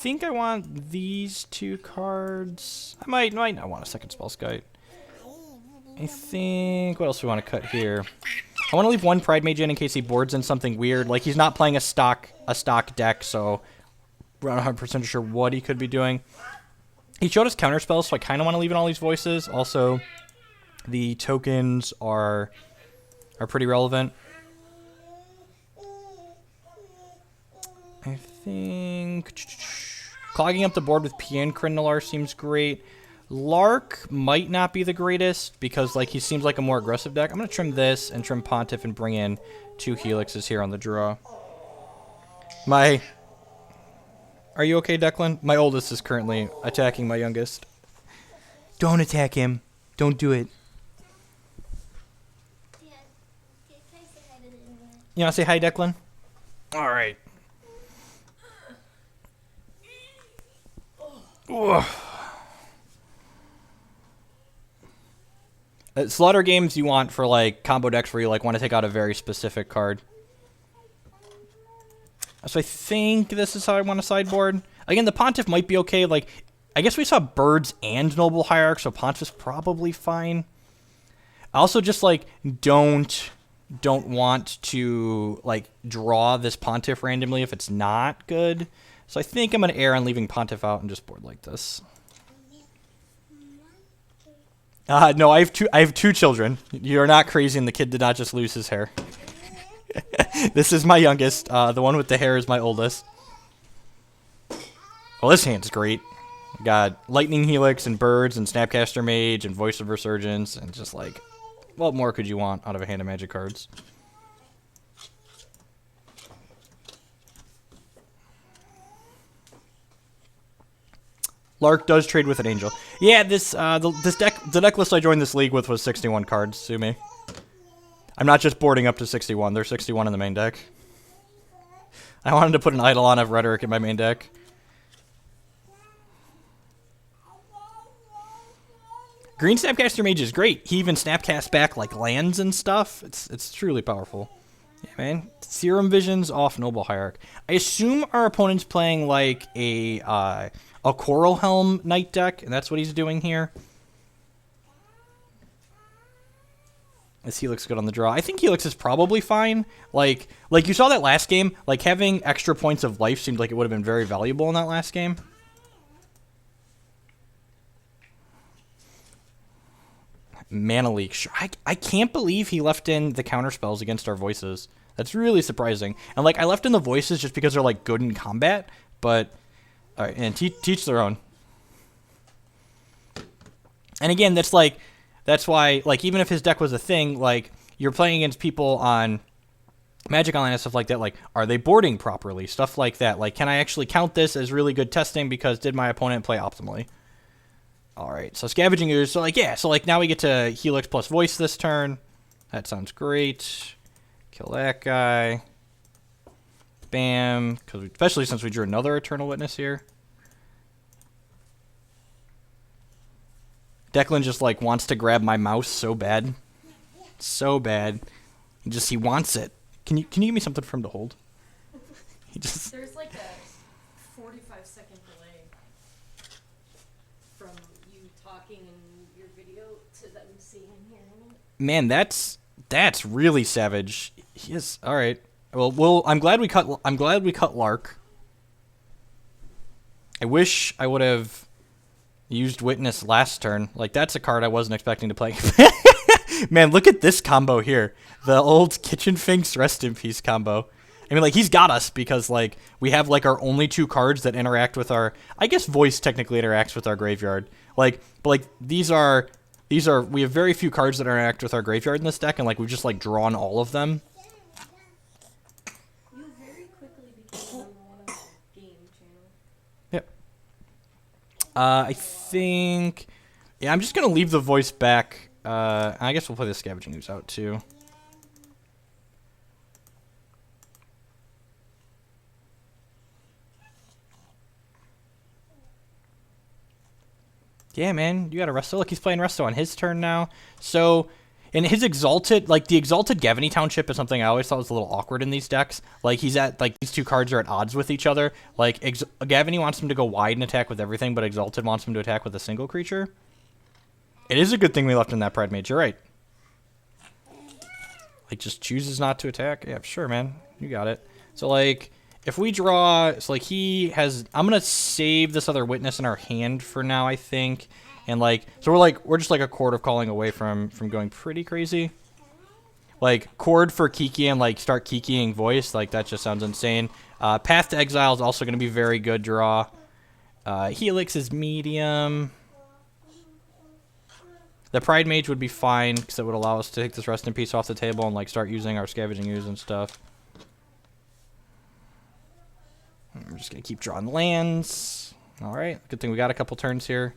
think I want these two cards. I might not want a second spell scout. I think, what else do we want to cut here? I want to leave one Pride Mage in case he boards in something weird. Like, he's not playing a stock deck, so we're not 100% sure what he could be doing. He showed us counter spells, so I kind of want to leave in all these voices. Also, the tokens are pretty relevant. I think clogging up the board with Pian Crinolar seems great. Lark might not be the greatest because like he seems like a more aggressive deck. I'm gonna trim this and trim Pontiff and bring in 2 Helixes here on the draw. Are you okay, Declan? My oldest is currently attacking my youngest. Don't attack him. Don't do it. You wanna say hi, Declan? All right. Slaughter games you want for like combo decks where you like want to take out a very specific card. So I think this is how I want to sideboard. Again, the Pontiff might be okay. Like, I guess we saw Birds and Noble Hierarch, so Pontiff's probably fine. I also just like don't want to like draw this Pontiff randomly if it's not good. So I think I'm gonna err on leaving Pontiff out and just board like this. No, I have two children. You're not crazy, and the kid did not just lose his hair. This is my youngest. The one with the hair is my oldest. Well, this hand's great. Got Lightning Helix and Birds and Snapcaster Mage and Voice of Resurgence and just like, what more could you want out of a hand of Magic cards? Lark does trade with an angel. Yeah, the deck list I joined this league with was 61 cards, sue me. I'm not just boarding up to 61, there's 61 in the main deck. I wanted to put an Eidolon of Rhetoric in my main deck. Green Snapcaster Mage is great. He even snapcasts back like lands and stuff. It's truly powerful. Yeah, man. Serum Visions off Noble Hierarch. I assume our opponent's playing like a Coral Helm Knight deck, and that's what he's doing here. This Helix good on the draw. I think Helix is probably fine. Like you saw that last game. Like having extra points of life seemed like it would have been very valuable in that last game. Mana Leak. Sure. I can't believe he left in the counter spells against our voices. That's really surprising. And like I left in the voices just because they're like good in combat, but all right, and teach their own. And again, that's why like even if his deck was a thing, like you're playing against people on Magic Online and stuff like that, like are they boarding properly? Stuff like that. Like can I actually count this as really good testing because did my opponent play optimally? All right, so Scavenging Ooze. So like yeah, so like now we get to Helix plus Voice this turn. That sounds great. Kill that guy. Bam, especially since we drew another Eternal Witness here. Declan just like wants to grab my mouse so bad. So bad. He wants it. Can you give me something for him to hold? There's like a 45-second delay from you talking in your video to them seeing and hearing it. Man, that's really savage. He is all right. Well, I'm glad we cut Lark. I wish I would have used Witness last turn. Like that's a card I wasn't expecting to play. Man, look at this combo here. The old Kitchen Finks Rest in Peace combo. I mean, like he's got us because like we have like our only 2 cards that interact with our. I guess Voice technically interacts with our graveyard. Like, but like these are we have very few cards that interact with our graveyard in this deck, and like we've just like drawn all of them. I think, yeah, I'm just going to leave the Voice back. I guess we'll play the Scavenging Ooze out, too. Yeah, man, you got to Resto. Look, he's playing Resto on his turn now. So, And his Exalted, like, the Exalted Gavany Township is something I always thought was a little awkward in these decks. Like, he's at, like, these two cards are at odds with each other. Like, Gavany wants him to go wide and attack with everything, but Exalted wants him to attack with a single creature. It is a good thing we left in that Pride Mage, you're right. Like, just chooses not to attack. Yeah, sure, man. You got it. So, like, if we draw... So, like, he has... I'm going to save this other Witness in our hand for now, I think. And, like, so we're just, like, a Chord of Calling away from going pretty crazy. Like, Chord for Kiki and, like, start Kikiing Voice. Like, that just sounds insane. Path to Exile is also going to be very good draw. Helix is medium. The Pride Mage would be fine, because it would allow us to take this Rest in Peace off the table and, like, start using our Scavenging Ooze and stuff. We're just going to keep drawing lands. Alright, good thing we got a couple turns here.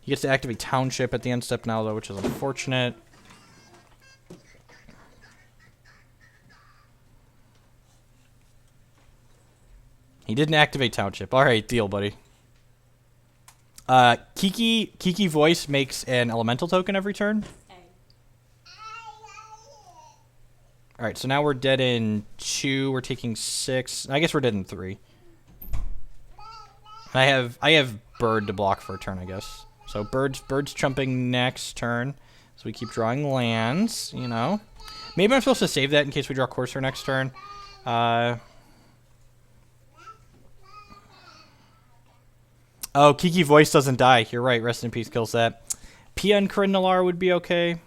He gets to activate Township at the end step now, though, which is unfortunate. He didn't activate Township. Alright, deal, buddy. Kiki Voice makes an Elemental token every turn. Alright, so now we're dead in 2. We're taking 6. I guess we're dead in 3. And I have Bird to block for a turn, I guess. So Bird's chumping next turn. So we keep drawing lands, you know. Maybe I'm supposed to save that in case we draw Courser next turn. Oh, Kiki Voice doesn't die. You're right. Rest in Peace kills that. Pia and Corinne Nalar would be okay.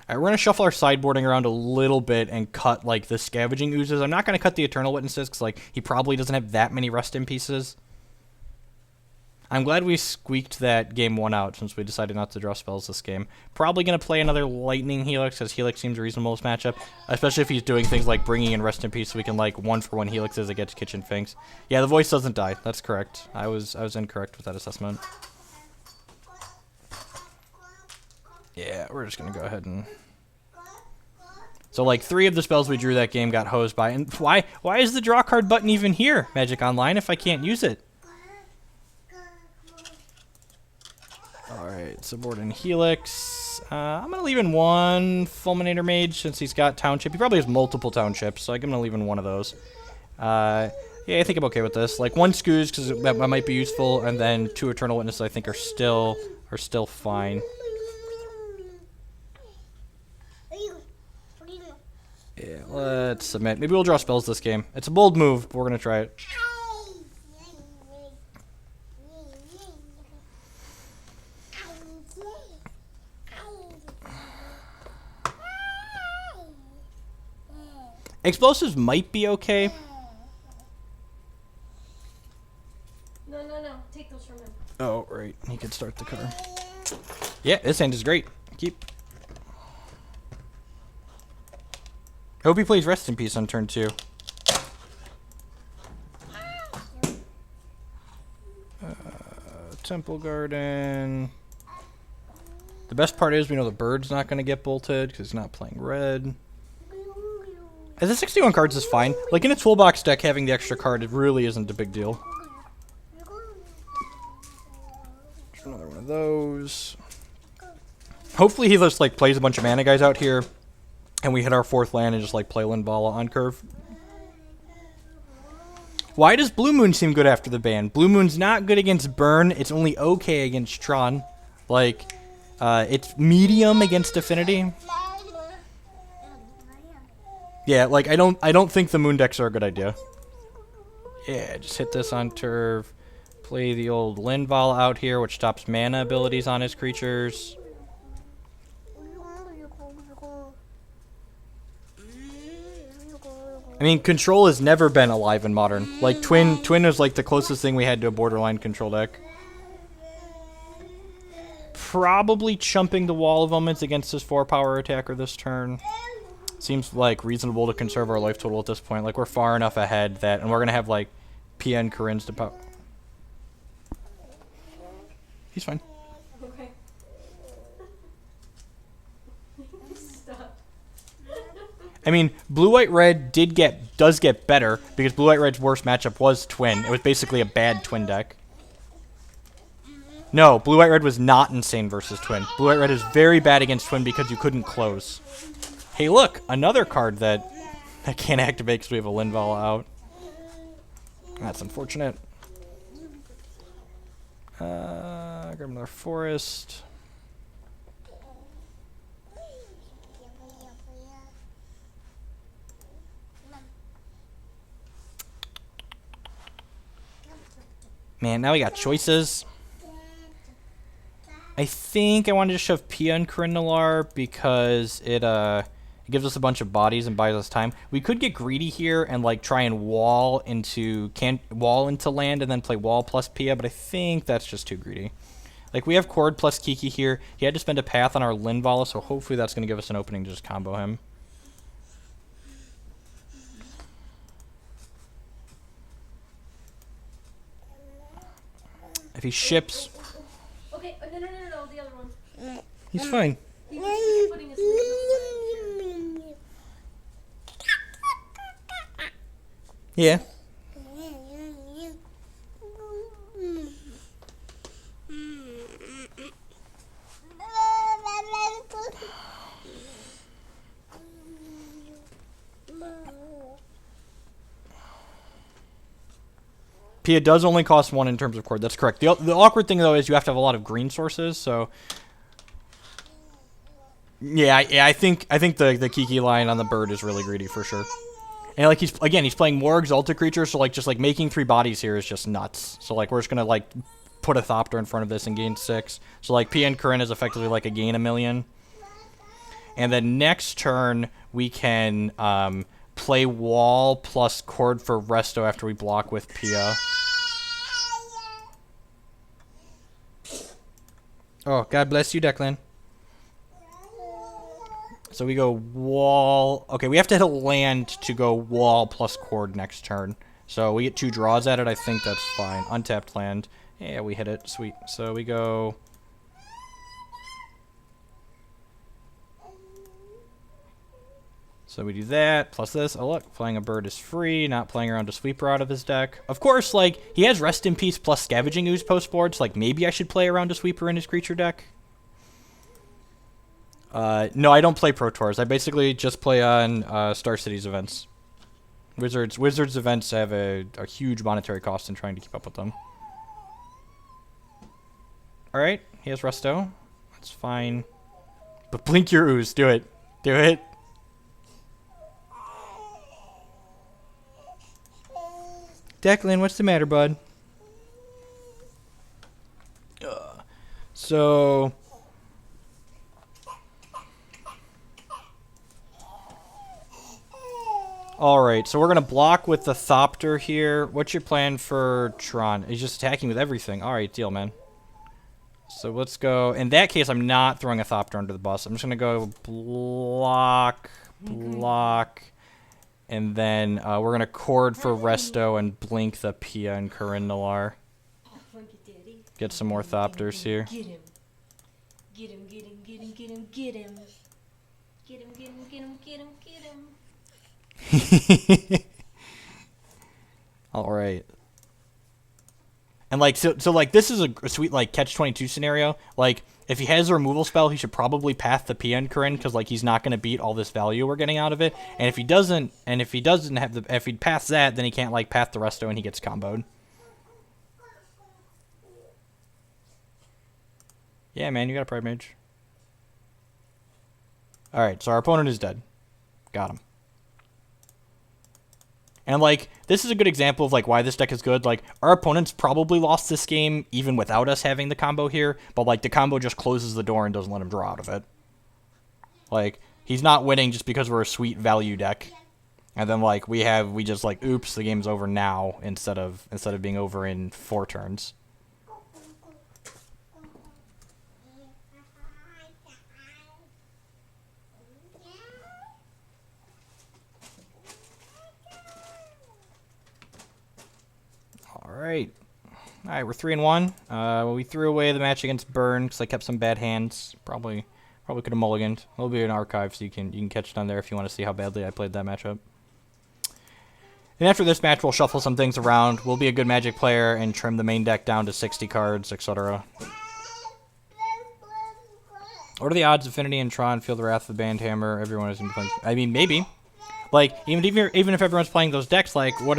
Alright, we're going to shuffle our sideboarding around a little bit and cut, like, the Scavenging Oozes. I'm not going to cut the Eternal Witnesses, because, like, he probably doesn't have that many Rest in Pieces. I'm glad we squeaked that game 1 out, since we decided not to draw spells this game. Probably going to play another Lightning Helix, because Helix seems reasonable this matchup. Especially if he's doing things like bringing in Rest in Peace, so we can, like, 1-for-1 Helixes against Kitchen Finks. Yeah, the Voice doesn't die. That's correct. I was incorrect with that assessment. Yeah, we're just going to go ahead and... So, like, 3 of the spells we drew that game got hosed by. And why is the draw card button even here, Magic Online, if I can't use it? Alright, Sideboarding Helix. I'm going to leave in 1 Fulminator Mage since he's got Township. He probably has multiple Townships, so I'm going to leave in 1 of those. Yeah, I think I'm okay with this. Like, 1 Scooze, because that might be useful, and then 2 Eternal Witnesses I think are still fine. Yeah, let's submit. Maybe we'll draw spells this game. It's a bold move, but we're going to try it. Explosives might be okay. No. Take those from him. Oh, right. He could start the car. Yeah, this hand is great. Keep. Hope he plays Rest in Peace on turn 2. Temple Garden. The best part is we know the Bird's not going to get bolted because he's not playing red. As a 61 cards is fine. Like in a toolbox deck, having the extra card, it really isn't a big deal. Another one of those. Hopefully he just like plays a bunch of mana guys out here, and we hit our 4th land and just like play Linvala on curve. Why does Blue Moon seem good after the ban? Blue Moon's not good against Burn. It's only okay against Tron. Like, it's medium against Affinity. Yeah, like I don't think the Moon decks are a good idea. Yeah, just hit this on turf. Play the old Linval out here, which stops mana abilities on his creatures. I mean, Control has never been alive in Modern. Like, Twin was like the closest thing we had to a borderline Control deck. Probably chumping the Wall of Omens against his 4-power attacker this turn. Seems like reasonable to conserve our life total at this point. Like, we're far enough ahead that, and we're going to have, like, PN Corinne's to power. He's fine. Okay. Stop. I mean, Blue-White-Red does get better, because Blue-White-Red's worst matchup was Twin. It was basically a bad Twin deck. No, blue-white-red was not insane versus Twin. Blue-white-red is very bad against Twin because you couldn't close. Hey, look, another card that I can't activate because we have a Linval out. That's unfortunate. Grab another forest. Man, now we got choices. I think I wanted to shove Pia and Corindalar because it gives us a bunch of bodies and buys us time. We could get greedy here and like try and wall into land and then play wall plus Pia, but I think that's just too greedy. Like we have Chord plus Kiki here. He had to spend a path on our Linvala, so hopefully that's going to give us an opening to just combo him. If he ships... Okay, no, the other one. He's fine. He was putting his legs on. Yeah. Pia does only cost 1 in terms of Chord. That's correct. The awkward thing, though, is you have to have a lot of green sources, so... Yeah, I think the Kiki line on the bird is really greedy for sure. And like he's playing more Exalted creatures, so like just like making 3 bodies here is just nuts. So like we're just gonna like put a Thopter in front of this and gain 6. So like Pia and Corinne is effectively like a gain 1,000,000. And then next turn we can play wall plus Chord for Resto after we block with Pia. Oh, God bless you, Declan. So we go wall. Okay, we have to hit a land to go wall plus Chord next turn. So we get 2 draws at it. I think that's fine. Untapped land. Yeah, we hit it. Sweet. So we go... So we do that, plus this. Oh, look, playing a bird is free, not playing around a sweeper out of his deck. Of course, like, he has Rest in Peace plus Scavenging Ooze post board, so, like, maybe I should play around a sweeper in his creature deck. No, I don't play Pro Tours. I basically just play on Star Cities events. Wizards events have a huge monetary cost in trying to keep up with them. Alright, he has Resto. That's fine. But blink your Ooze. Do it. Do it. Declan, what's the matter, bud? So... Alright, so we're going to block with the Thopter here. What's your plan for Tron? He's just attacking with everything. Alright, deal, man. So let's go... In that case, I'm not throwing a Thopter under the bus. I'm just going to go block, block... And then we're going to Chord for Resto and blink the Pia and Corindalar. Get some more Thopters here. Get him. Get him, get him, get him, get him, get him. Get him, get him, get him, get him, get him. All right. And like so like this is a sweet like catch-22 scenario. Like if he has a removal spell, he should probably path the Pia and Corinne because like he's not going to beat all this value we're getting out of it. And if he doesn't have the if he paths that, then he can't like path the Resto and he gets comboed. Yeah, man, you got a Pride Mage. All right, so our opponent is dead. Got him. And, like, this is a good example of, like, why this deck is good. Like, our opponents probably lost this game even without us having the combo here. But, like, the combo just closes the door and doesn't let him draw out of it. Like, he's not winning just because we're a sweet value deck. And then, like, we just, like, oops, the game's over now instead of being over in 4 turns. Alright, we're 3-1. We threw away the match against Burn because I kept some bad hands. Probably could have mulliganed. There'll be an archive so you can catch it on there if you want to see how badly I played that matchup. And after this match, we'll shuffle some things around. We'll be a good Magic player and trim the main deck down to 60 cards, etc. What are the odds Affinity and Tron feel the wrath of the Bandhammer? Everyone is going to be playing. I mean, maybe. Like, even if everyone's playing those decks, like, what